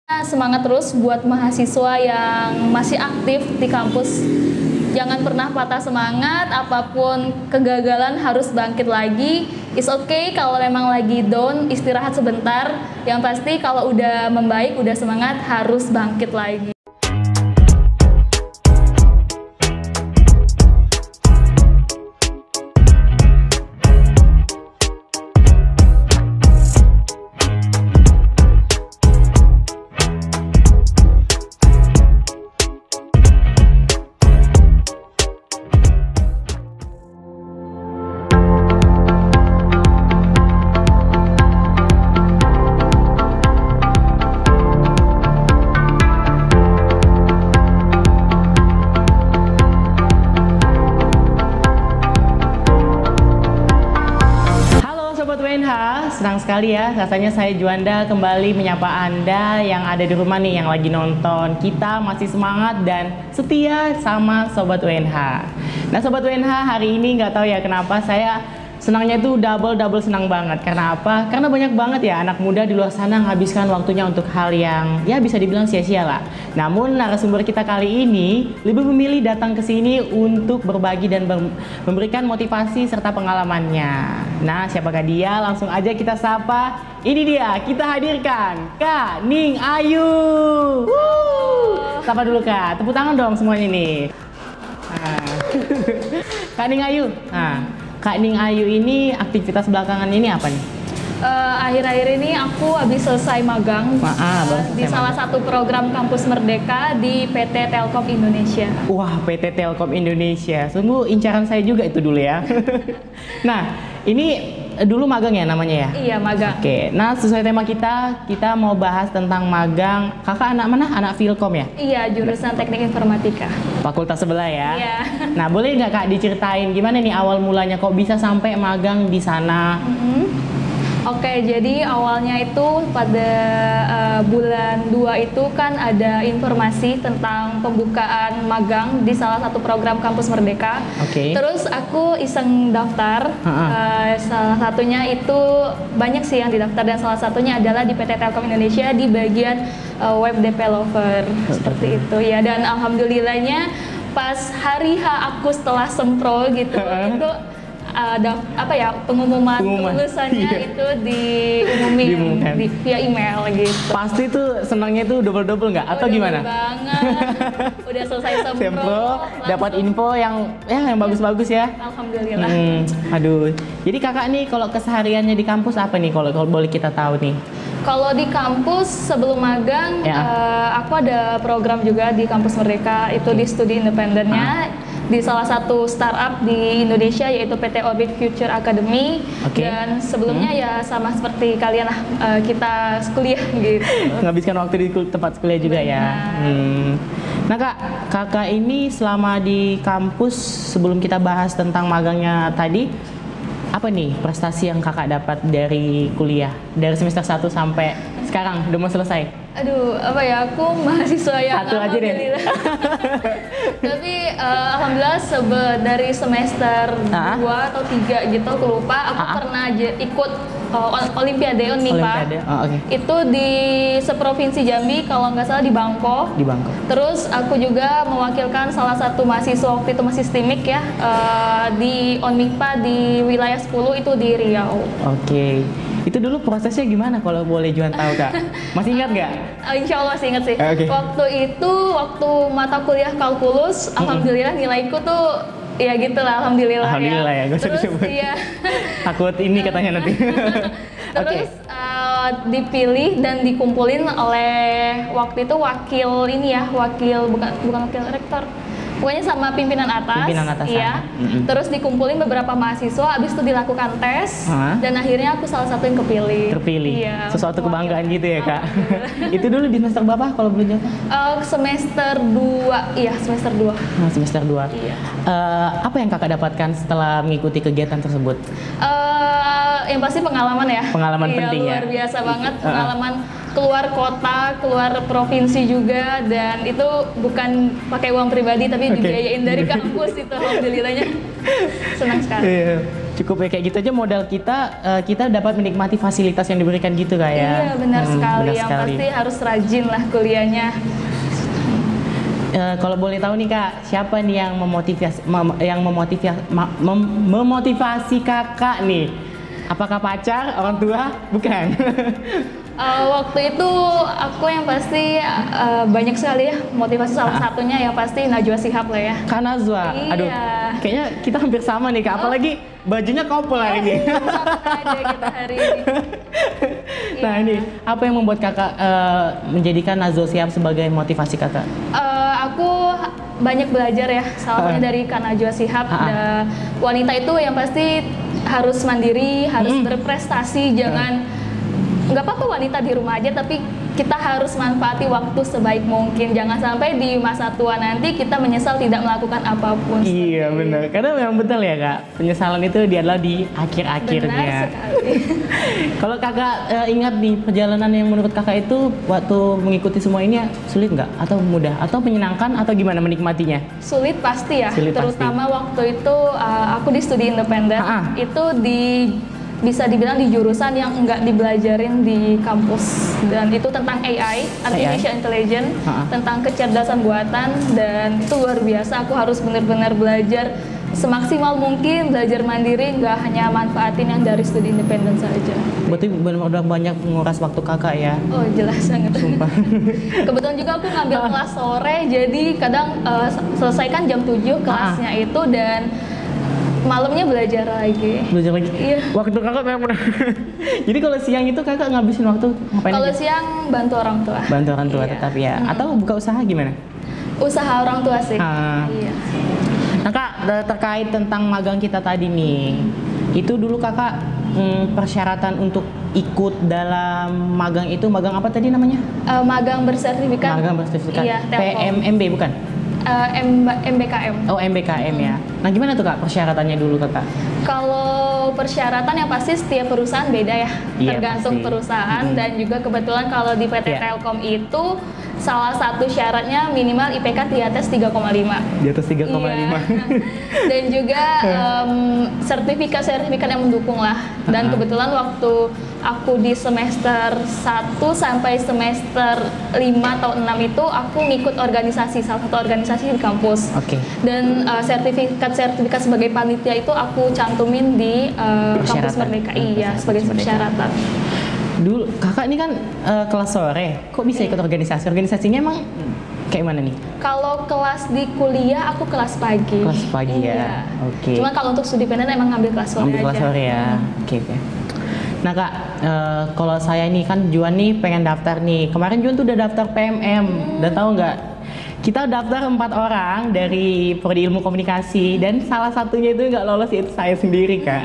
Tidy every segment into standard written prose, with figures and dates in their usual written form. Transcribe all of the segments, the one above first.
Semangat terus buat mahasiswa yang masih aktif di kampus. Jangan pernah patah semangat, apapun kegagalan harus bangkit lagi. It's okay kalau memang lagi down, istirahat sebentar. Yang pasti kalau udah membaik, udah semangat, harus bangkit lagi. Senang sekali ya, rasanya saya Juanda kembali menyapa Anda yang ada di rumah nih, yang lagi nonton. Kita masih semangat dan setia sama Sobat UNH. Nah Sobat UNH, hari ini nggak tahu ya kenapa saya senangnya itu double senang banget. Karena apa? Karena banyak banget ya anak muda di luar sana menghabiskan waktunya untuk hal yang ya bisa dibilang sia-sia lah. Namun narasumber kita kali ini lebih memilih datang ke sini untuk berbagi dan memberikan motivasi serta pengalamannya. Nah, siapakah dia? Langsung aja kita sapa. Ini dia, kita hadirkan Kak Ning Ayu. Sapa dulu Kak, tepuk tangan dong semuanya nih. Kak Ning Ayu. Kak Ning Ayu ini aktivitas belakangan ini apa nih? Akhir-akhir ini aku habis selesai magang di salah satu program Kampus Merdeka di PT Telkom Indonesia. Wah, PT Telkom Indonesia. Sungguh incaran saya juga itu dulu ya. Nah, ini dulu magang ya namanya ya? Iya, magang. Oke, nah sesuai tema kita mau bahas tentang magang. Kakak anak mana? Anak Filkom ya? Iya, jurusan Teknik Informatika. Fakultas sebelah ya? Iya. Nah, boleh nggak Kak diceritain gimana nih awal mulanya kok bisa sampai magang di sana? Oke, jadi awalnya itu pada bulan 2 itu kan ada informasi tentang pembukaan magang di salah satu program Kampus Merdeka. Terus aku iseng daftar, salah satunya itu banyak sih yang didaftar dan salah satunya adalah di PT Telkom Indonesia di bagian web developer seperti itu ya. Dan alhamdulillahnya pas hari H aku setelah sempro gitu itu ada pengumuman kelulusannya itu diumumin via email gitu. Pasti tuh senangnya tuh double nggak atau gimana? Banget. Udah selesai sempro, dapat info yang bagus-bagus ya. Alhamdulillah. Aduh. Jadi kakak nih kalau kesehariannya di kampus apa nih kalau boleh kita tahu nih? Kalau di kampus sebelum magang, aku ada program juga di Kampus Merdeka itu di studi independennya. Di salah satu startup di Indonesia yaitu PT Orbit Future Academy. Dan sebelumnya ya sama seperti kalian lah, kita kuliah gitu. Menghabiskan waktu di tempat kuliah juga. Benar. Ya. Nah kakak ini selama di kampus sebelum kita bahas tentang magangnya tadi, apa nih prestasi yang kakak dapat dari kuliah dari semester 1 sampai sekarang udah mau selesai? Aduh, aku mahasiswa yang satu aja deh. Tapi alhamdulillah dari semester 2 atau 3 gitu, aku lupa, aku pernah ikut Olimpiade Unmipa. Itu di seprovinsi Jambi, kalau nggak salah di Bangko. Terus aku juga mewakilkan salah satu mahasiswa waktu itu masih STIMIK ya, di Unmipa di wilayah 10 itu di Riau. Itu dulu prosesnya gimana kalau boleh Juan tahu Kak? Masih ingat nggak? Insya Allah masih ingat sih. Waktu itu, waktu mata kuliah kalkulus, alhamdulillah nilaiku tuh ya gitulah, alhamdulillah ya. Terus iya. Takut ini katanya nanti. Terus dipilih dan dikumpulin oleh waktu itu bukan wakil rektor. Pokoknya sama pimpinan atas iya. Terus dikumpulin beberapa mahasiswa, habis itu dilakukan tes, dan akhirnya aku salah satu yang terpilih. Iya, sesuatu kebanggaan gitu ya Kak. Itu dulu di semester berapa kalau boleh jawab? Semester 2, iya semester 2. Semester 2. Iya. Apa yang kakak dapatkan setelah mengikuti kegiatan tersebut? Yang pasti pengalaman ya. Pengalaman penting ya. Luar biasa banget, pengalaman keluar kota, keluar provinsi juga, dan itu bukan pakai uang pribadi tapi dibiayain dari kampus itu, alhamdulillahnya senang sekali. Cukup ya kayak gitu aja modal kita dapat menikmati fasilitas yang diberikan gitu Kak ya. Iya benar sekali, benar yang sekali. pasti harus rajin lah kuliahnya. Kalau boleh tahu nih Kak, siapa nih yang memotivasi Kakak nih? Apakah pacar, orang tua? Bukan. Waktu itu aku yang pasti banyak sekali ya motivasi, salah satunya yang pasti Najwa Shihab lah ya. Kak Nazwa, aduh, Iya. kayaknya kita hampir sama nih Kak, apalagi bajunya couple hari ini. Sama aja kita hari ini. Nah ini, apa yang membuat Kakak menjadikan Najwa Shihab sebagai motivasi Kakak? Aku banyak belajar ya, salah satunya dari Kak Najwa Shihab. Wanita itu yang pasti harus mandiri, harus berprestasi, jangan nggak apa-apa wanita di rumah aja, tapi kita harus manfaati waktu sebaik mungkin. Jangan sampai di masa tua nanti kita menyesal tidak melakukan apapun. Iya benar, karena memang betul ya Kak, penyesalan itu adalah di akhir-akhirnya. Benar sekali. Kalau Kakak ingat nih perjalanan yang menurut Kakak itu waktu mengikuti semua ini sulit nggak? Atau mudah? Atau menyenangkan? Atau gimana menikmatinya? Sulit pasti ya, Sulit terutama waktu itu aku di studi independen. Itu bisa dibilang di jurusan yang enggak dibelajarin di kampus, dan itu tentang AI, Artificial Intelligence, tentang kecerdasan buatan, dan itu luar biasa. Aku harus benar-benar belajar semaksimal mungkin, belajar mandiri, nggak hanya manfaatin yang dari studi independen saja. Berarti benar-benar banyak menguras waktu Kakak ya? Oh jelas sangat. Sumpah. Kebetulan juga aku ngambil kelas sore, jadi kadang selesaikan jam 7 kelasnya itu, dan malamnya belajar lagi. Belajar lagi? Iya. Waktu Kakak benar-benar. Jadi kalau siang itu Kakak ngabisin waktu ngapain Kalau aja? siang bantu orang tua. Bantu orang tua Iya. tetap ya? Atau buka usaha gimana? Usaha orang tua sih. Iya. Nah Kak, terkait tentang magang kita tadi nih, itu dulu Kakak persyaratan untuk ikut dalam magang itu, magang apa tadi namanya? Magang bersertifikat. Magang bersertifikat. Iya, Telkom. PMMB bukan? MBKM. Oh MBKM ya. Nah gimana tuh Kak persyaratannya dulu Kakak? Kalau persyaratan yang pasti setiap perusahaan beda ya, Iya, tergantung pasti. perusahaan, dan juga kebetulan kalau di PT Telkom itu salah satu syaratnya minimal IPK di atas 3,5. Di atas 3,5. Iya. Dan juga sertifikat-sertifikat yang mendukung lah. Dan kebetulan waktu aku di semester 1 sampai semester 5 atau 6 itu aku ngikut organisasi, salah satu organisasi di kampus. Oke. Dan sertifikat sebagai panitia itu aku cantumin di kampus Merdeka. Iya, sebagai persyaratan. Dulu Kakak ini kan kelas sore, kok bisa ikut organisasi? Organisasinya emang kayak mana nih? Kalau kelas di kuliah aku kelas pagi. Kelas pagi ya. Iya. Oke. Cuman kalau untuk studi pendek emang ngambil kelas sore Ambil aja. kelas sore ya. Oke. Nah Kak, kalau saya nih kan Juan nih pengen daftar nih. Kemarin Juan tuh udah daftar PMM. Udah tahu nggak? Kita daftar 4 orang dari Prodi Ilmu Komunikasi, dan salah satunya itu nggak lolos, yaitu saya sendiri Kak.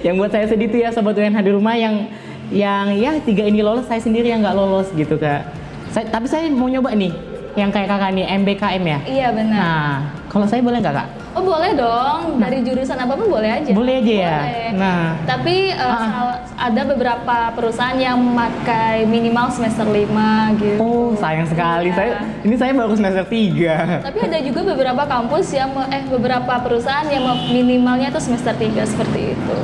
Yang buat saya sedih tuh ya Sobat UNH di rumah, yang ya 3 ini lolos, saya sendiri yang nggak lolos gitu Kak. Tapi saya mau nyoba nih yang kayak Kakak nih, MBKM ya. Iya benar. Nah, kalau saya boleh nggak Kak? Oh boleh dong, dari jurusan apapun boleh aja. Boleh aja ya. Boleh. Nah, tapi ada beberapa perusahaan yang memakai minimal semester 5 gitu. oh sayang sekali. Iya. Saya baru semester 3. Tapi ada juga beberapa kampus yang beberapa perusahaan yang minimalnya itu semester 3 seperti itu.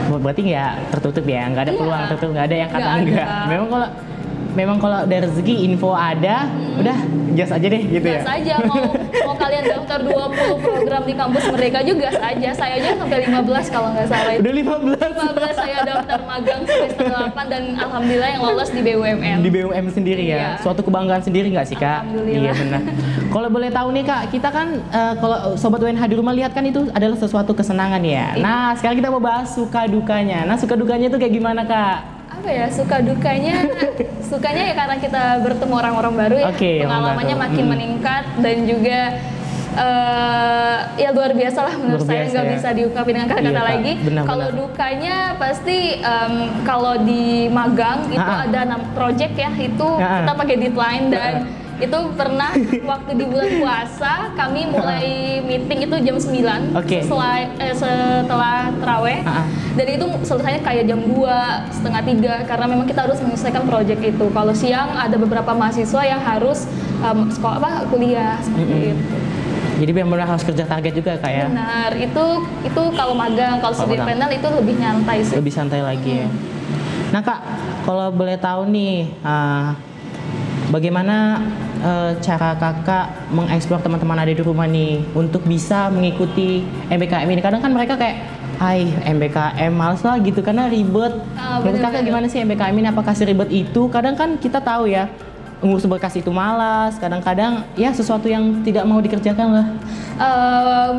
Berarti nggak tertutup ya, nggak ada Iya. peluang tertutup, nggak ada yang kata Nggak enggak. ada. Memang kalau ada rezeki, info ada, udah gas aja deh gitu Gas ya. aja, mau kalian daftar 20 program di kampus Merdeka juga gas aja. Saya aja sampai 15 kalau nggak salah itu. Udah 15. 15 saya daftar magang semester 8, dan alhamdulillah yang lolos di BUMN. Di BUMN sendiri ya. Iya. Suatu kebanggaan sendiri nggak sih Kak? Alhamdulillah. Iya benar. Kalau boleh tahu nih Kak, kita kan kalau Sobat UNH di rumah lihat kan itu adalah sesuatu kesenangan ya. Iya. Nah sekarang kita mau bahas suka dukanya. Nah suka dukanya itu kayak gimana Kak? Apa ya, suka dukanya ya karena kita bertemu orang-orang baru ya. Oke, Pengalamannya orang baru. makin meningkat, dan juga ya luar biasa lah menurut Luar saya, biasa nggak ya. bisa diungkapin dengan kata-kata Iya, Kak. lagi. Benar, Kalau benar. dukanya pasti kalau di magang itu ada project ya, itu kita pakai deadline, dan itu pernah waktu di bulan puasa kami mulai meeting itu jam 9 Oke. setelah terawih, dan itu selesainya kayak jam 2, setengah 3, karena memang kita harus menyelesaikan project itu. Kalau siang ada beberapa mahasiswa yang harus kuliah seperti itu. Jadi benar-benar harus kerja target juga Kak ya? Benar, itu kalau magang, kalau studi independen itu lebih nyantai sih. Lebih santai lagi ya. Nah Kak, kalau boleh tahu nih, bagaimana cara Kakak mengeksplor teman-teman ada di rumah nih untuk bisa mengikuti MBKM ini? Kadang kan mereka kayak, MBKM males lah gitu karena ribet. Menurut Kakak gimana sih MBKM ini? Apakah seribet itu? Kadang kan kita tahu ya, ngurus berkas itu malas, kadang-kadang ya sesuatu yang tidak mau dikerjakan lah.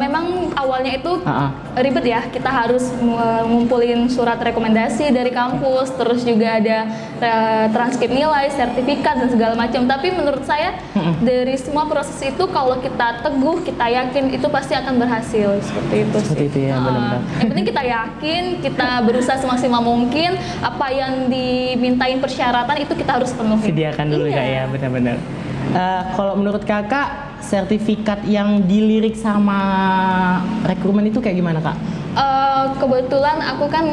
Memang awalnya itu ribet ya, kita harus ngumpulin surat rekomendasi dari kampus, terus juga ada transkrip nilai, sertifikat dan segala macam. Tapi menurut saya dari semua proses itu kalau kita teguh, kita yakin itu pasti akan berhasil seperti itu. Seperti itu ya, benar-benar. Yang penting kita yakin, kita berusaha semaksimal mungkin, apa yang dimintain persyaratan itu kita harus penuhi. Sediakan dulu Kak ya, benar-benar. Kalau menurut Kakak sertifikat yang dilirik sama rekrutmen itu kayak gimana Kak? Kebetulan aku kan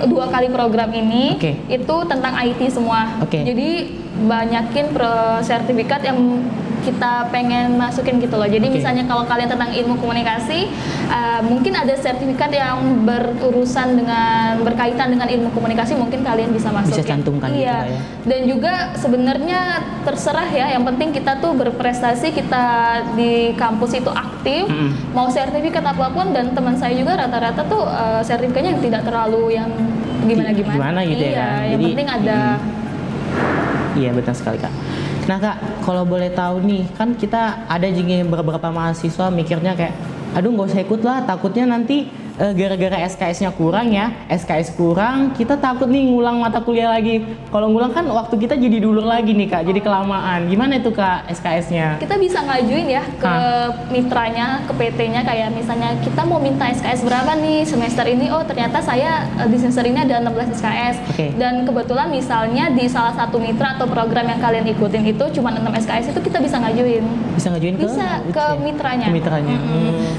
dua kali program ini itu tentang IT semua. Jadi banyakin sertifikat yang kita pengen masukin gitu loh. Jadi misalnya kalau kalian tentang ilmu komunikasi, mungkin ada sertifikat yang berkaitan dengan ilmu komunikasi, mungkin kalian bisa masukin. Bisa cantumkan gitu lah ya. Dan juga sebenarnya terserah ya, yang penting kita tuh berprestasi, kita di kampus itu aktif, mau sertifikat apapun. Dan teman saya juga rata-rata tuh sertifikatnya yang tidak terlalu yang gimana-gimana. Gimana gitu ya. Yang penting ada. Iya betul sekali Kak. Nah Kak, kalau boleh tahu nih, kan kita ada juga beberapa mahasiswa mikirnya kayak, aduh nggak usah ikut lah, takutnya nanti gara-gara SKS-nya kurang ya, SKS kurang, kita takut nih ngulang mata kuliah lagi. Kalau ngulang kan waktu kita jadi dulur lagi nih Kak, jadi kelamaan. Gimana itu Kak SKS-nya? Kita bisa ngajuin ya ke mitranya, ke PT-nya, kayak misalnya kita mau minta SKS berapa nih semester ini, oh ternyata saya di semester ini ada 16 SKS. Dan kebetulan misalnya di salah satu mitra atau program yang kalian ikutin itu cuma 6 SKS, itu kita bisa ngajuin. Bisa ngajuin ke mitranya. Ke mitranya.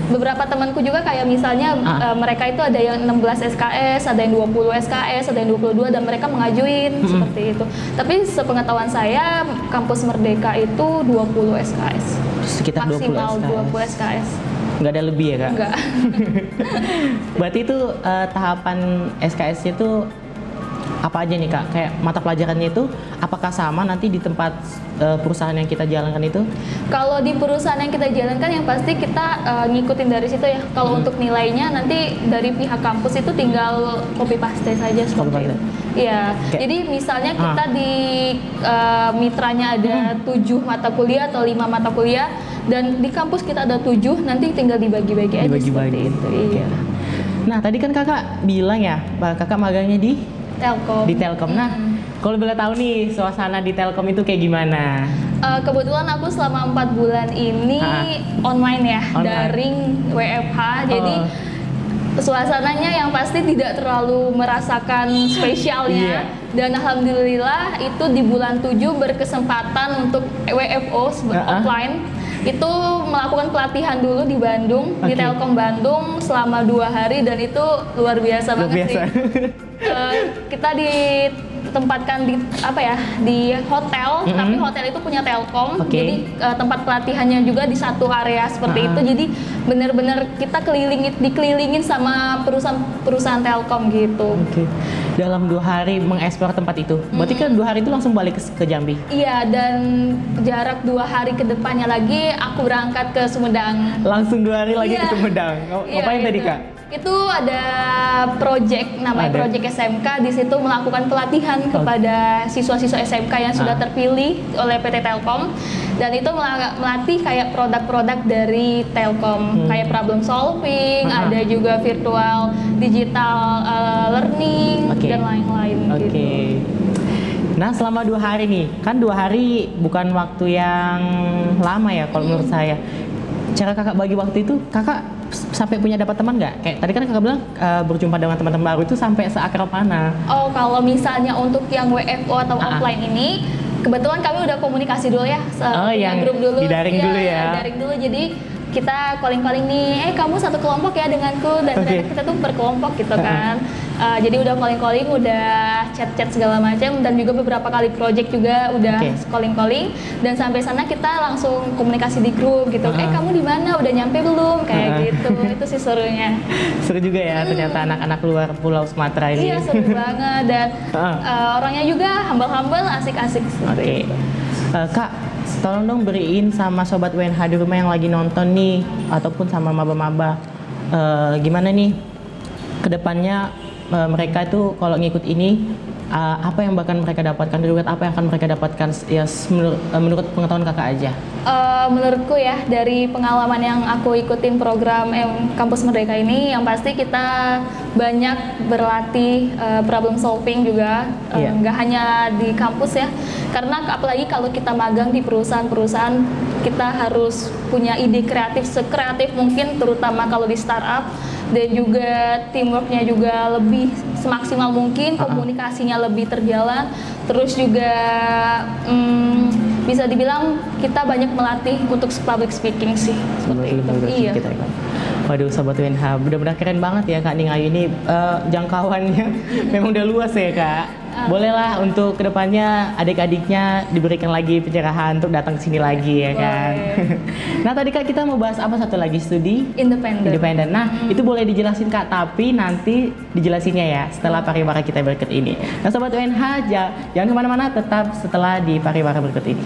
Beberapa temanku juga kayak misalnya mereka itu ada yang 16 SKS, ada yang 20 SKS, ada yang 22, dan mereka mengajuin seperti itu. Tapi sepengetahuan saya, kampus Merdeka itu 20 SKS. Sekitar maksimal 20 SKS. Nggak ada lebih ya Kak? Nggak. Berarti itu tahapan SKS itu apa aja nih Kak? Kayak mata pelajarannya itu apakah sama nanti di tempat perusahaan yang kita jalankan itu? Kalau di perusahaan yang kita jalankan yang pasti kita ngikutin dari situ ya. Kalau untuk nilainya nanti dari pihak kampus itu tinggal copy paste saja seperti itu. Iya. Jadi misalnya kita di mitranya ada 7 mata kuliah atau 5 mata kuliah, dan di kampus kita ada 7, nanti tinggal dibagi-bagi aja seperti itu. Iya. Nah tadi kan Kakak bilang ya, Kakak magangnya di Telkom. Di Telkom. Nah, kalau boleh tahu nih suasana di Telkom itu kayak gimana? Kebetulan aku selama 4 bulan ini online ya, daring WFH. Jadi suasananya yang pasti tidak terlalu merasakan spesialnya. Dan alhamdulillah itu di bulan 7 berkesempatan untuk WFO offline. Itu melakukan pelatihan dulu di Bandung, di Telkom Bandung selama 2 hari, dan itu luar biasa banget sih. Kita ditempatkan di hotel, tapi hotel itu punya Telkom. Jadi tempat pelatihannya juga di satu area seperti itu. Jadi benar-benar kita dikelilingin sama perusahaan Telkom gitu. Dalam 2 hari mengeksplor tempat itu. Berarti kan 2 hari itu langsung balik ke Jambi? Iya, dan jarak 2 hari ke depannya lagi aku berangkat ke Sumedang. Langsung 2 hari lagi ke Sumedang. Ngapain tadi Kak? Itu ada project namanya Project SMK. Di situ melakukan pelatihan kepada siswa-siswa SMK yang sudah terpilih oleh PT Telkom, dan itu melatih kayak produk-produk dari Telkom, kayak problem solving, ada juga virtual digital learning dan lain-lain gitu. Nah selama 2 hari nih, kan 2 hari bukan waktu yang lama ya kalau menurut saya. Cara Kakak bagi waktu itu, Kakak sampai punya dapat teman nggak? Kayak tadi kan Kakak bilang berjumpa dengan teman-teman baru itu sampai seakrab mana? Oh, kalau misalnya untuk yang WFO atau offline ini, kebetulan kami udah komunikasi dulu ya, yang grup dulu. Di daring dulu ya. Daring dulu, jadi kita calling-calling nih, kamu satu kelompok ya denganku, dan ternyata kita tuh berkelompok gitu kan. Jadi udah calling-calling, udah chat-chat segala macam, dan juga beberapa kali project juga udah calling-calling. Dan sampai sana kita langsung komunikasi di grup gitu. Kamu di mana? Udah nyampe belum? Kayak gitu. Itu sih serunya. Seru juga ya ternyata anak-anak luar Pulau Sumatera ini. Iya, seru banget, dan orangnya juga humble-humble, asik-asik seperti itu. Kak, tolong dong beriin sama sobat WNH di rumah yang lagi nonton nih, ataupun sama maba-maba, gimana nih kedepannya mereka itu kalau ngikut ini, apa yang bakal mereka dapatkan, apa yang akan mereka dapatkan ya menurut pengetahuan kakak aja? Menurutku ya, dari pengalaman yang aku ikutin program Kampus Merdeka ini, yang pasti kita banyak berlatih problem solving juga, nggak hanya di kampus ya, karena apalagi kalau kita magang di perusahaan-perusahaan, kita harus punya ide kreatif, sekreatif mungkin, terutama kalau di startup, dan juga teamworknya juga lebih semaksimal mungkin, komunikasinya lebih terjalan, terus juga bisa dibilang kita banyak melatih untuk public speaking sih, seperti itu. Iya. Waduh, sobat WNH, benar-benar keren banget ya Kak Ning Ayu ini, jangkauannya memang udah luas ya Kak. Bolehlah untuk kedepannya adik-adiknya diberikan lagi pencerahan untuk datang ke sini lagi ya kan. Nah tadi Kak kita mau bahas apa satu lagi, studi independen. Nah itu boleh dijelasin Kak, tapi nanti dijelasinnya ya setelah pariwara kita berikut ini. Nah sobat WNH jangan kemana-mana, tetap setelah di pariwara berikut ini.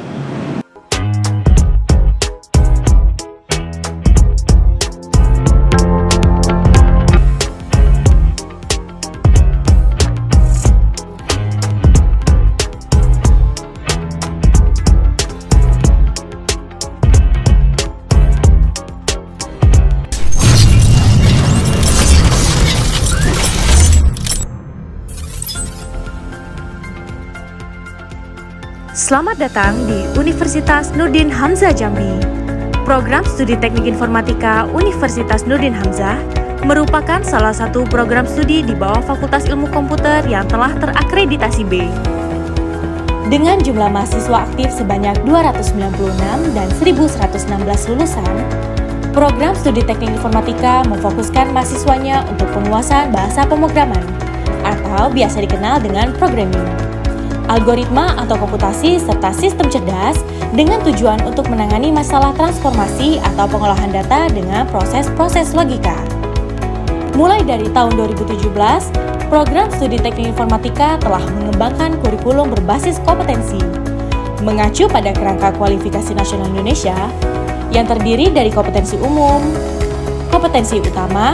Selamat datang di Universitas Nurdin Hamzah Jambi. Program Studi Teknik Informatika Universitas Nurdin Hamzah merupakan salah satu program studi di bawah Fakultas Ilmu Komputer yang telah terakreditasi B. Dengan jumlah mahasiswa aktif sebanyak 296 dan 1.116 lulusan, program Studi Teknik Informatika memfokuskan mahasiswanya untuk penguasaan bahasa pemrograman atau biasa dikenal dengan programming, algoritma atau komputasi, serta sistem cerdas dengan tujuan untuk menangani masalah transformasi atau pengolahan data dengan proses-proses logika. Mulai dari tahun 2017, program Studi Teknik Informatika telah mengembangkan kurikulum berbasis kompetensi, mengacu pada kerangka kualifikasi nasional Indonesia yang terdiri dari kompetensi umum, kompetensi utama,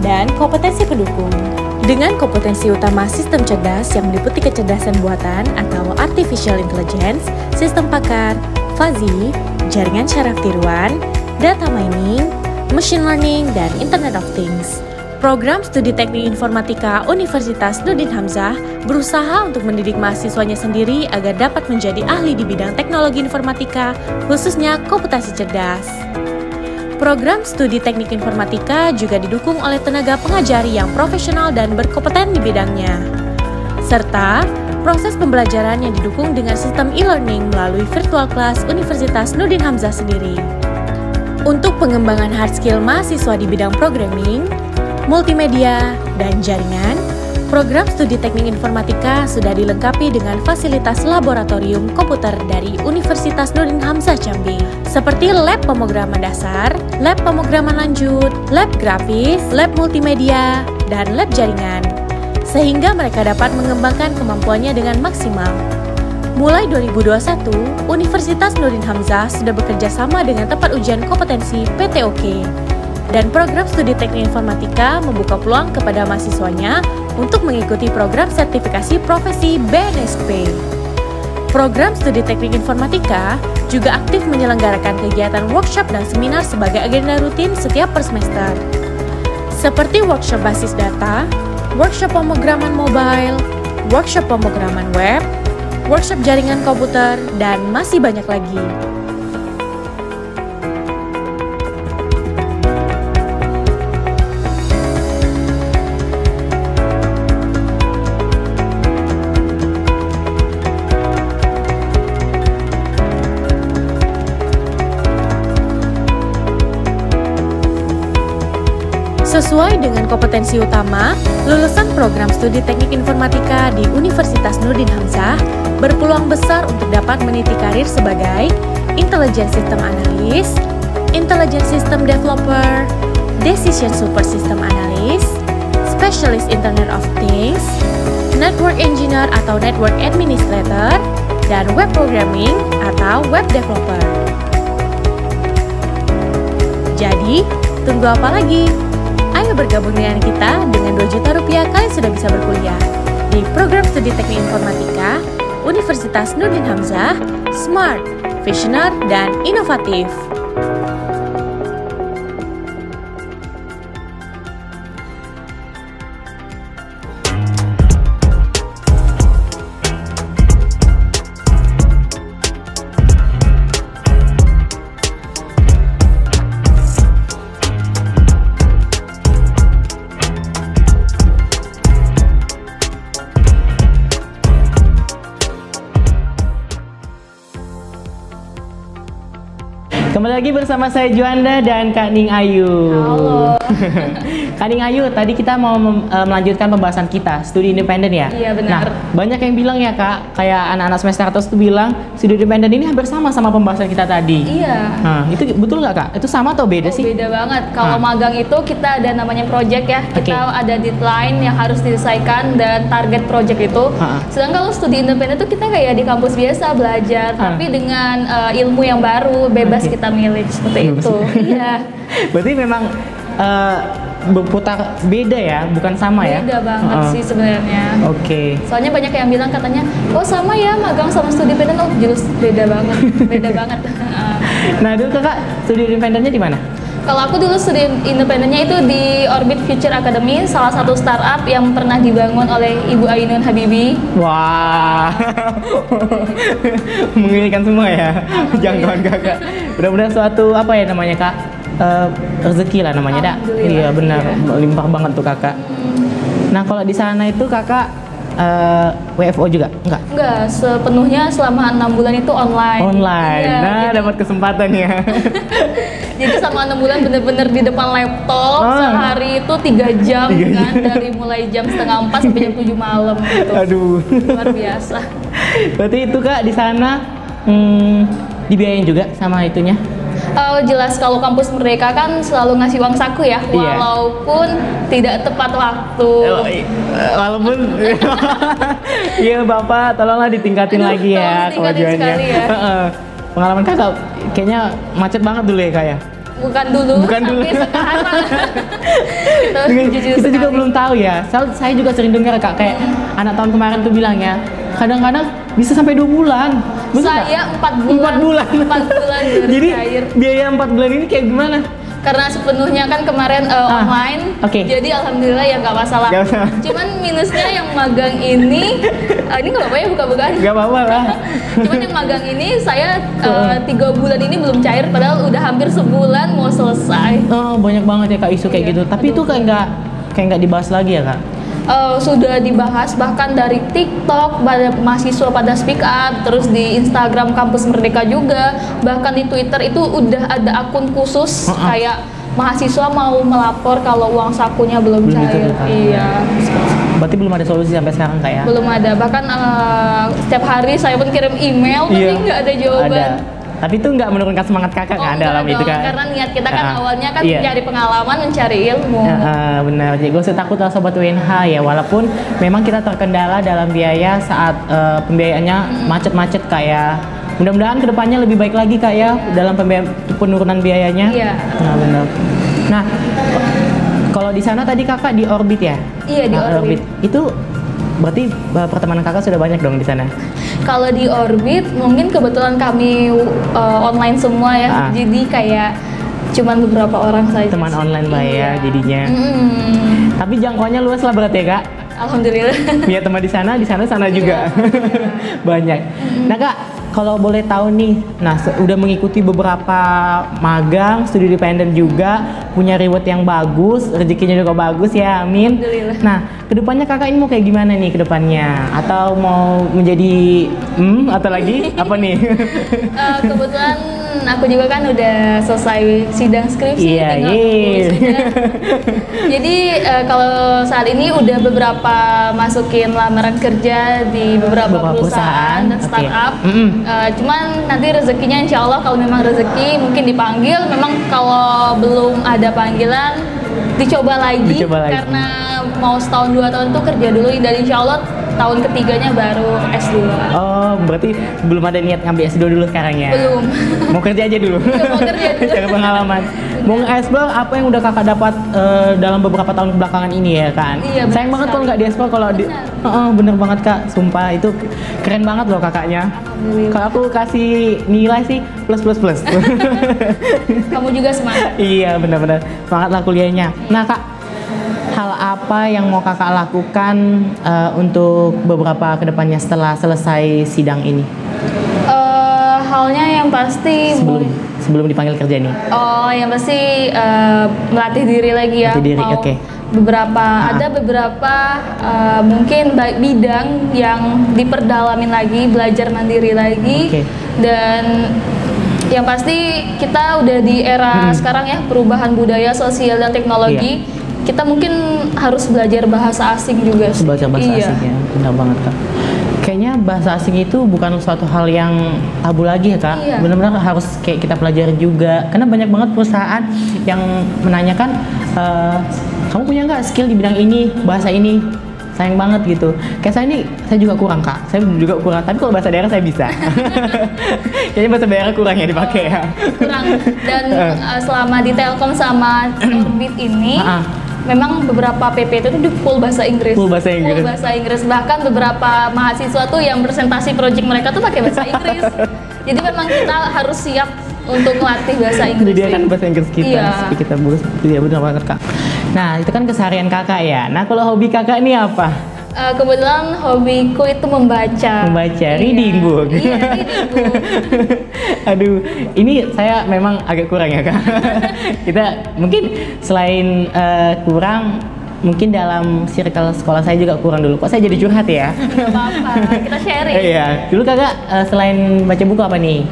dan kompetensi pendukung. Dengan kompetensi utama sistem cerdas yang meliputi kecerdasan buatan atau artificial intelligence, sistem pakar, fuzzy, jaringan syaraf tiruan, data mining, machine learning, dan Internet of Things. Program Studi Teknik Informatika Universitas Nurdin Hamzah berusaha untuk mendidik mahasiswanya sendiri agar dapat menjadi ahli di bidang teknologi informatika, khususnya komputasi cerdas. Program Studi Teknik Informatika juga didukung oleh tenaga pengajari yang profesional dan berkompeten di bidangnya, serta proses pembelajaran yang didukung dengan sistem e-learning melalui virtual class Universitas Nurdin Hamzah sendiri. Untuk pengembangan hard skill mahasiswa di bidang programming, multimedia, dan jaringan, program Studi Teknik Informatika sudah dilengkapi dengan fasilitas laboratorium komputer dari Universitas Nurdin Hamzah Jambi, seperti lab pemrograman dasar, lab pemrograman lanjut, lab grafis, lab multimedia, dan lab jaringan, sehingga mereka dapat mengembangkan kemampuannya dengan maksimal. Mulai 2021, Universitas Nurdin Hamzah sudah bekerja sama dengan tempat ujian kompetensi PTOK, dan program Studi Teknik Informatika membuka peluang kepada mahasiswanya untuk mengikuti program sertifikasi profesi BNSP. Program Studi Teknik Informatika juga aktif menyelenggarakan kegiatan workshop dan seminar sebagai agenda rutin setiap per semester, seperti workshop basis data, workshop pemrograman mobile, workshop pemrograman web, workshop jaringan komputer, dan masih banyak lagi. Sesuai dengan kompetensi utama, lulusan program studi teknik informatika di Universitas Nurdin Hamzah berpeluang besar untuk dapat meniti karir sebagai Intelligent System Analyst, Intelligent System Developer, Decision Support System Analyst, Specialist Internet of Things, Network Engineer atau Network Administrator, dan Web Programming atau Web Developer. Jadi, tunggu apa lagi? Ayo bergabung dengan kita, dengan 2 juta rupiah kalian sudah bisa berkuliah di program studi teknik informatika Universitas Nurdin Hamzah, smart, visioner, dan inovatif. Kembali lagi bersama saya Juanda dan Kak Ning Ayu. Halo. Kak Ning Ayu, tadi kita mau melanjutkan pembahasan kita, studi independen ya? Iya, benar. Nah, banyak yang bilang ya Kak, kayak anak-anak semester atas tuh bilang studi independen ini hampir sama pembahasan kita tadi. Iya. Nah, itu betul nggak Kak? Itu sama atau beda sih? Beda banget. Kalau magang itu kita ada namanya project ya. Kita ada deadline yang harus diselesaikan dan target project itu. Sedangkan kalau studi independen itu kita kayak di kampus biasa belajar, tapi dengan ilmu yang baru, bebas kita milih seperti itu. Iya. Berarti memang berputar beda ya, bukan sama ya? Beda banget sih sebenarnya. Oke. Soalnya banyak yang bilang katanya, oh sama ya magang sama studi independen, oh jurus beda banget, beda banget. Nah dulu Kakak studi independennya di mana? Kalau aku dulu studi independennya itu di Orbit Future Academy, salah satu startup yang pernah dibangun oleh Ibu Ainun Habibie. Wah, mengirikan semua ya, jangkauan Kakak. Mudah-mudahan suatu apa ya namanya Kak? Rezeki lah namanya dah. Iya benar, limpah banget tuh Kakak. Nah kalau di sana itu Kakak WFO juga? Enggak, sepenuhnya selama 6 bulan itu online. Iya, nah dapat kesempatan ya. Jadi selama 6 bulan bener-bener di depan laptop, sehari itu 3 jam kan, dari mulai jam 3:30 sampai jam 7 malam gitu. Aduh. Luar biasa. Berarti itu Kak di sana dibiayain juga sama itunya? Jelas kalau kampus Merdeka kan selalu ngasih uang saku ya, walaupun tidak tepat waktu. Walaupun iya Bapak tolonglah ditingkatin lagi ya kemajuannya. Ya. Pengalaman Kakak kayaknya macet banget dulu ya Kak ya? Bukan dulu. Sampai sekarang. Kita juga belum tahu ya. Saya juga sering dengar Kak, kayak anak tahun kemarin tuh bilang ya, kadang-kadang bisa sampai 2 bulan. Saya 4 bulan. 4 bulan. 4 bulan Jadi biaya 4 bulan ini kayak gimana? Karena sepenuhnya kan kemarin online, jadi alhamdulillah ya nggak masalah. Cuman minusnya yang magang ini nggak apa-apa ya buka-bukaan. Nggak apa-apa lah. Cuman yang magang ini saya 3 bulan ini belum cair, padahal udah hampir sebulan mau selesai. Oh banyak banget ya Kak isu kayak gitu. Tapi itu kayak nggak dibahas lagi ya Kak? Sudah dibahas bahkan dari TikTok, pada mahasiswa pada speak up, terus di Instagram kampus Merdeka juga, bahkan di Twitter itu udah ada akun khusus kayak mahasiswa mau melapor kalau uang sakunya belum cair. Iya. Berarti belum ada solusi sampai sekarang Kak ya? Belum ada, bahkan setiap hari saya pun kirim email tapi nggak ada jawaban. Tapi itu nggak menurunkan semangat Kakak kan dalam itu kan? Karena niat kita kan awalnya kan mencari pengalaman, mencari ilmu. Benar, jadi gak usah takut lah Sobat UNH ya, walaupun memang kita terkendala dalam biaya saat pembiayaannya macet-macet Kak ya. Mudah-mudahan kedepannya lebih baik lagi Kak ya dalam penurunan biayanya. Iya. Nah benar. Nah kalau di sana tadi Kakak di Orbit ya? Iya di Orbit. Itu berarti pertemanan Kakak sudah banyak dong di sana? Kalau di Orbit mungkin kebetulan kami online semua ya, jadi kayak cuman beberapa orang saja. Teman online lah ya jadinya. Tapi jangkauannya luas lah berarti ya Kak? Alhamdulillah. Punya teman di sana juga. Banyak. Nah Kak, kalau boleh tahu nih, nah udah mengikuti beberapa magang, studi independen juga, punya reward yang bagus, rezekinya juga bagus ya, amin. Alhamdulillah. Nah, kedepannya kakak ini mau kayak gimana nih kedepannya? Atau mau menjadi atau lagi apa nih? Kebetulan aku juga kan udah selesai sidang skripsi, Iya, tinggal yeay. tunggu sidang. Jadi kalau saat ini udah beberapa masukin lamaran kerja di beberapa perusahaan dan Oke. startup. Mm-mm. Cuman nanti rezekinya insya Allah kalau memang rezeki mungkin dipanggil. Memang kalau belum ada panggilan dicoba lagi. Dicoba lagi. Karena mau setahun 2 tahun itu kerja dulu dan insya Allah tahun ketiganya baru S2. Oh, berarti belum ada niat ngambil S2 dulu sekarang ya? Belum. Mau kerja aja dulu? Iya, mau kerja dulu. Cari pengalaman. Mau nge-explore apa yang udah kakak dapat dalam beberapa tahun belakangan ini ya kan? Iya, benar Sayang banget kalau sekali. nggak di-explore kalau di... bener banget kak, sumpah itu keren banget loh kakaknya. Alhamdulillah. Kalau aku kasih nilai sih plus. Kamu juga semangat. Iya benar-benar semangat lah kuliahnya. Nah kak, hal apa yang mau kakak lakukan untuk beberapa kedepannya setelah selesai sidang ini? Halnya yang pasti Sebelum dipanggil kerja nih. yang pasti melatih diri lagi ya. Melatih diri, Mau oke. ada beberapa mungkin bidang yang diperdalamin lagi, belajar mandiri lagi. Oke. Dan yang pasti kita udah di era sekarang ya, perubahan budaya, sosial dan teknologi. Iya. Kita mungkin harus belajar bahasa asing juga sih. Belajar bahasa Iya. asing ya, benar banget kak. Kayaknya bahasa asing itu bukan suatu hal yang tabu lagi ya kak. Iya. Benar-benar harus kayak kita pelajari juga. Karena banyak banget perusahaan yang menanyakan, kamu punya nggak skill di bidang ini, bahasa ini? Sayang banget gitu. Kayak saya juga kurang kak. Saya juga kurang. Tapi kalau bahasa daerah saya bisa. Kayaknya bahasa daerah kurang ya dipakai ya. Kurang. Dan selama di Telkom sama Orbit ini memang beberapa PP itu di full bahasa Inggris. Full bahasa Inggris. Full bahasa Inggris. Bahkan beberapa mahasiswa tuh yang presentasi project mereka tuh pakai bahasa Inggris. Jadi memang kita harus siap untuk melatih bahasa Inggris. Jadi kan bahasa Inggris kita, Iya. kita bagus. Iya benar banget kak. Nah itu kan keseharian kakak ya. Nah kalau hobi kakak ini apa? Kebetulan hobiku itu membaca. Membaca, Iya. reading book. Iya, reading book. Aduh, ini saya memang agak kurang ya kak. Kita mungkin selain kurang, mungkin dalam circle sekolah saya juga kurang dulu. Kok saya jadi curhat ya? Gak apa-apa, kita sharing. Iya, dulu kakak selain baca buku apa nih?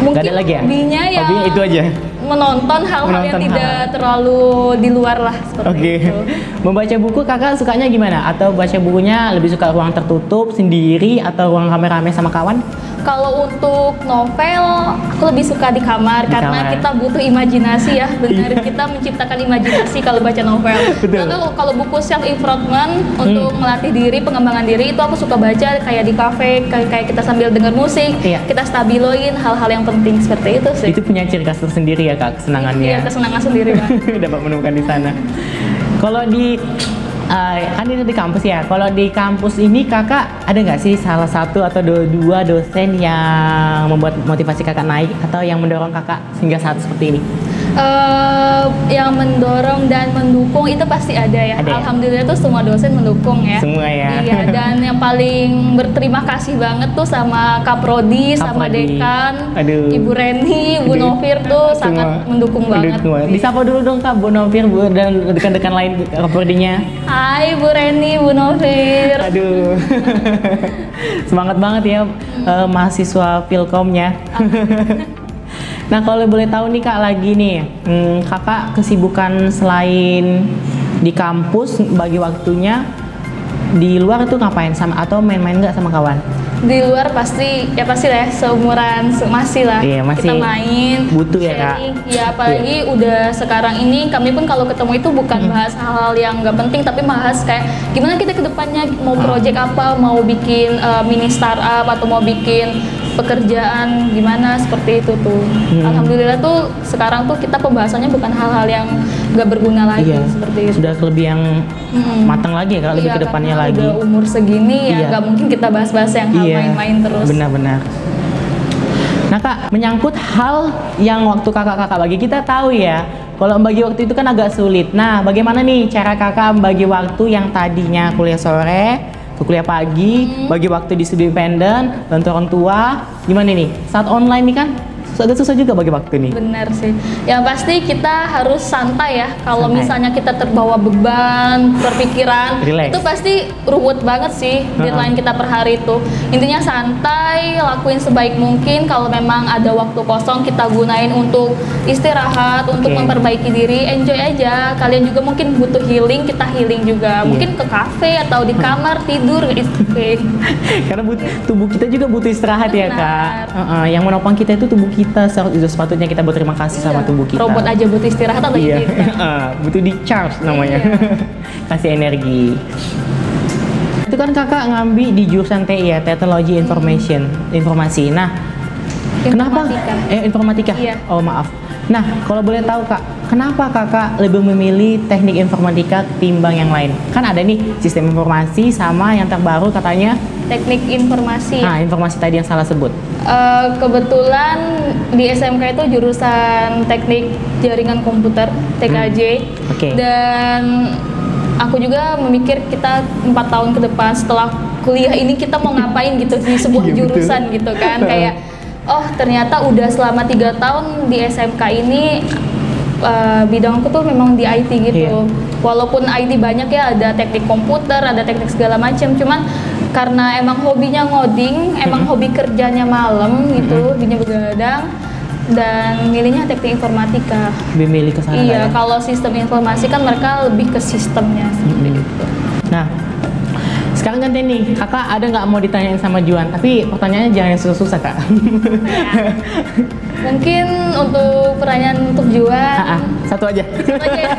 Mungkin Gak ada lagi ya? hobinya ya Hobinya itu aja? menonton hal-hal yang Menonton tidak hal-hal. terlalu di luar lah seperti Oke. itu. Membaca buku kakak sukanya gimana? Atau baca bukunya lebih suka ruang tertutup sendiri atau ruang rame-rame sama kawan? Kalau untuk novel, aku lebih suka di kamar Di karena kamar. kita butuh imajinasi ya, benar Iya. kita menciptakan imajinasi kalau baca novel. Betul. Lalu kalau buku self improvement untuk melatih diri, pengembangan diri itu aku suka baca kayak di kafe, kayak kita sambil dengar musik, Iya. kita stabiloin hal-hal yang penting seperti itu sih. Itu punya ciri khas tersendiri ya kak, kesenangannya. Iya, kesenangan sendiri Pak. Dapat menemukan di sana. Kalau di kan ini di kampus ya. Kalau di kampus ini kakak ada nggak sih salah satu atau dua dosen yang membuat motivasi kakak naik atau yang mendorong kakak hingga saat seperti ini? Yang mendorong dan mendukung itu pasti ada ya. Ada ya? Alhamdulillah tuh semua dosen mendukung ya. Semua ya. Iya, dan yang paling berterima kasih banget tuh sama Kak Prodi, sama Prodi. Dekan, Aduh. Ibu Reni, Bu Aduh. Novir tuh sangat Semua mendukung banget. mendukung. Disapa dulu dong kak, Bu Novir, Bu dan rekan-rekan lain Prodinya. Hai Bu Reni, Bu Novir. Aduh, semangat banget ya mahasiswa Filkomnya. Nah kalau boleh tahu nih kak lagi nih, kakak kesibukan selain di kampus bagi waktunya di luar tuh ngapain sama atau main-main nggak sama kawan? Di luar pasti lah ya, seumuran masih lah. Iya, masih kita main, butuh ya, Kak? sharing. Ya apalagi udah sekarang ini kami pun kalau ketemu itu bukan bahas hal-hal yang nggak penting, tapi bahas kayak gimana kita ke depannya mau project apa, mau bikin mini startup atau mau bikin pekerjaan gimana seperti itu tuh. Alhamdulillah tuh sekarang tuh kita pembahasannya bukan hal-hal yang nggak berguna lagi Iya, seperti itu. sudah lebih yang matang lagi ya kak, lebih Iya, ke depannya karena lagi. udah umur segini Iya. ya nggak mungkin kita bahas-bahas yang hal main-main terus. Benar-benar. Nah kak, menyangkut hal yang waktu kakak-kakak bagi, kita tahu ya kalau membagi waktu itu kan agak sulit. Nah bagaimana nih cara kakak membagi waktu yang tadinya kuliah sore ke kuliah pagi, bagi waktu di studi independen, bantu orang tua. Gimana nih? Saat online nih kan agak susah juga bagi waktu nih. Benar sih. Yang pasti kita harus santai ya. Kalau Santai. misalnya kita terbawa beban, berpikiran, Relax. itu pasti ruwet banget sih deadline kita per hari itu. Intinya santai, lakuin sebaik mungkin. Kalau memang ada waktu kosong, kita gunain untuk istirahat, untuk Oke. memperbaiki diri. Enjoy aja. Kalian juga mungkin butuh healing, kita healing juga. Iya. Mungkin ke kafe atau di kamar tidur, it's okay. Karena tubuh kita juga butuh istirahat ya, Kak. Yang menopang kita itu tubuh kita. Sepatutnya kita berterima kasih sama tubuh kita. Robot aja butuh istirahat atau Iya. kita. Butuh di charge namanya. Kasih energi. Itu kan kakak ngambil di jurusan TI ya, Teknologi Informasi. Nah, kenapa? Informatika. Iya. Oh maaf. Nah, kalau boleh tahu kak, kenapa kakak lebih memilih teknik informatika ketimbang yang lain? Kan ada nih sistem informasi sama yang terbaru katanya. Teknik informasi. Nah, informasi tadi yang salah sebut. Kebetulan di SMK itu jurusan teknik jaringan komputer TKJ. Oke. Dan aku juga memikir kita 4 tahun ke depan setelah kuliah ini kita mau ngapain gitu di sebuah Iya, betul. jurusan gitu kan. Kayak oh ternyata udah selama 3 tahun di SMK ini bidangku tuh memang di IT gitu. Iya. Walaupun IT banyak ya, ada teknik komputer, ada teknik segala macam. Cuman karena emang hobinya ngoding, emang hobi kerjanya malam gitu, hobinya begadang, dan milihnya teknik informatika. Lebih milih ke sana. Iya, ya? kalau sistem informasi kan mereka lebih ke sistemnya seperti itu. Nah, sekarang ganti nih, kakak ada nggak mau ditanyain sama Juan? Tapi pertanyaannya jangan yang susah-susah kak. Mungkin untuk pertanyaan untuk Juan, Satu aja. satu aja ya.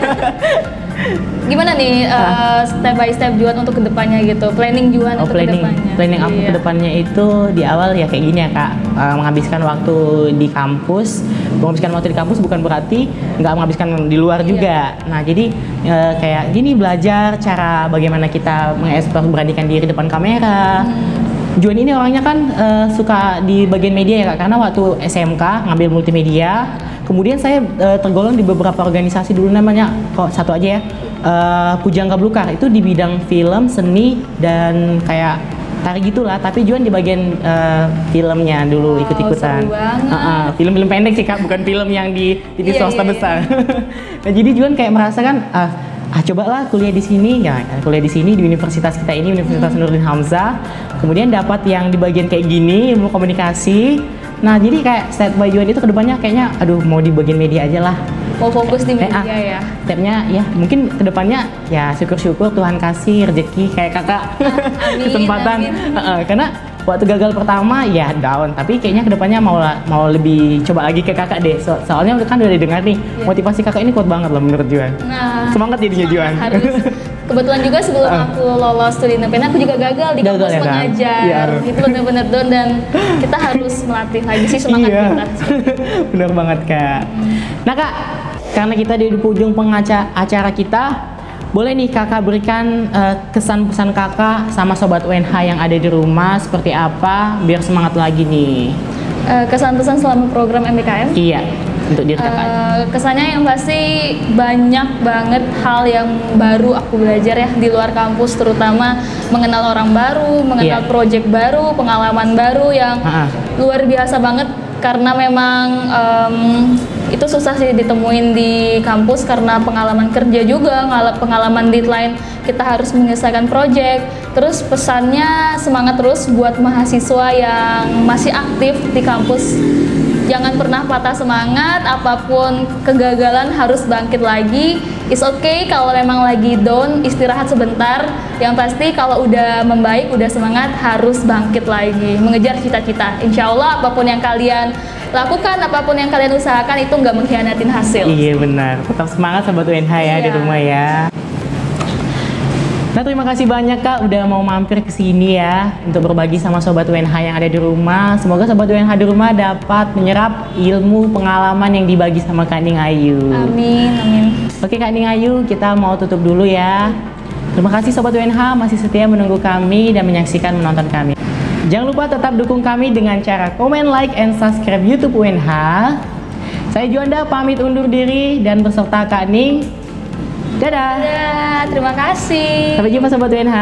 Gimana nih step by step Juan untuk kedepannya gitu, planning Juan untuk kedepannya? Planning aku Iya. ke depannya itu di awal ya kayak gini ya kak, menghabiskan waktu di kampus. Menghabiskan waktu di kampus bukan berarti nggak menghabiskan di luar Iya. juga. Nah jadi kayak gini, belajar cara bagaimana kita mengekspresikan diri depan kamera. Juan ini orangnya kan suka di bagian media ya kak, karena waktu SMK ngambil multimedia. Kemudian saya tergolong di beberapa organisasi dulu, namanya kok satu aja ya, Pujangga Blukar, itu di bidang film, seni, dan kayak tari gitulah. Tapi Juan di bagian filmnya dulu ikut-ikutan. Seru banget. Film-film pendek sih kak, bukan film yang di TV Iya, swasta iya, besar. Nah jadi Juan kayak merasakan cobalah kuliah di sini ya, kuliah di sini di universitas kita ini, Universitas Nurdin Hamzah. Kemudian dapat yang di bagian kayak gini, ilmu komunikasi. Nah jadi kayak step by Juan itu kedepannya kayaknya aduh mau di bagian media aja lah. Mau fokus di media ya. Stepnya ya mungkin kedepannya ya syukur-syukur Tuhan kasih rezeki kayak kakak. Amin, Kesempatan. amin. Karena waktu gagal pertama ya down, tapi kayaknya kedepannya mau lebih coba lagi ke kakak deh. Soalnya kan udah didengar nih, motivasi kakak ini kuat banget loh menurut Juan. Nah, Semangat jadinya Juan. harus. Kebetulan juga sebelum aku lolos studi independen, aku juga gagal di Gagal kampus ya, Kak? mengajar. Iya. Itu benar-benar down, dan kita harus melatih lagi sih semangat Iya. kita. Bener banget kak. Nah kak, karena kita di ujung acara kita, boleh nih kakak berikan kesan-pesan kakak sama sobat UNH yang ada di rumah seperti apa biar semangat lagi nih. Kesan-pesan selama program MBKM? Iya, untuk diri kakak. Kesannya yang pasti banyak banget hal yang baru aku belajar ya di luar kampus, terutama mengenal orang baru, mengenal Iya. project baru, pengalaman baru yang luar biasa banget, karena memang itu susah sih ditemuin di kampus karena pengalaman kerja juga, pengalaman deadline kita harus menyelesaikan project. Terus pesannya semangat terus buat mahasiswa yang masih aktif di kampus. Jangan pernah patah semangat, apapun kegagalan harus bangkit lagi. It's okay kalau memang lagi down, istirahat sebentar. Yang pasti kalau udah membaik, udah semangat, harus bangkit lagi, mengejar cita-cita. Insya Allah apapun yang kalian lakukan, apapun yang kalian usahakan itu nggak mengkhianatin hasil. Iya benar, tetap semangat sobat UNH ya di Iya. rumah ya. Nah terima kasih banyak kak udah mau mampir ke sini ya untuk berbagi sama sobat UNH yang ada di rumah. Semoga sobat UNH di rumah dapat menyerap ilmu pengalaman yang dibagi sama Kak Ning Ayu. Amin, amin. Oke Kak Ning Ayu, kita mau tutup dulu ya. Terima kasih sobat UNH masih setia menunggu kami dan menyaksikan menonton kami. Jangan lupa tetap dukung kami dengan cara komen, like, and subscribe YouTube UNH. Saya Juanda pamit undur diri dan beserta Kak Ning. Dadah. Dadah, terima kasih. Sampai jumpa sobat UNH.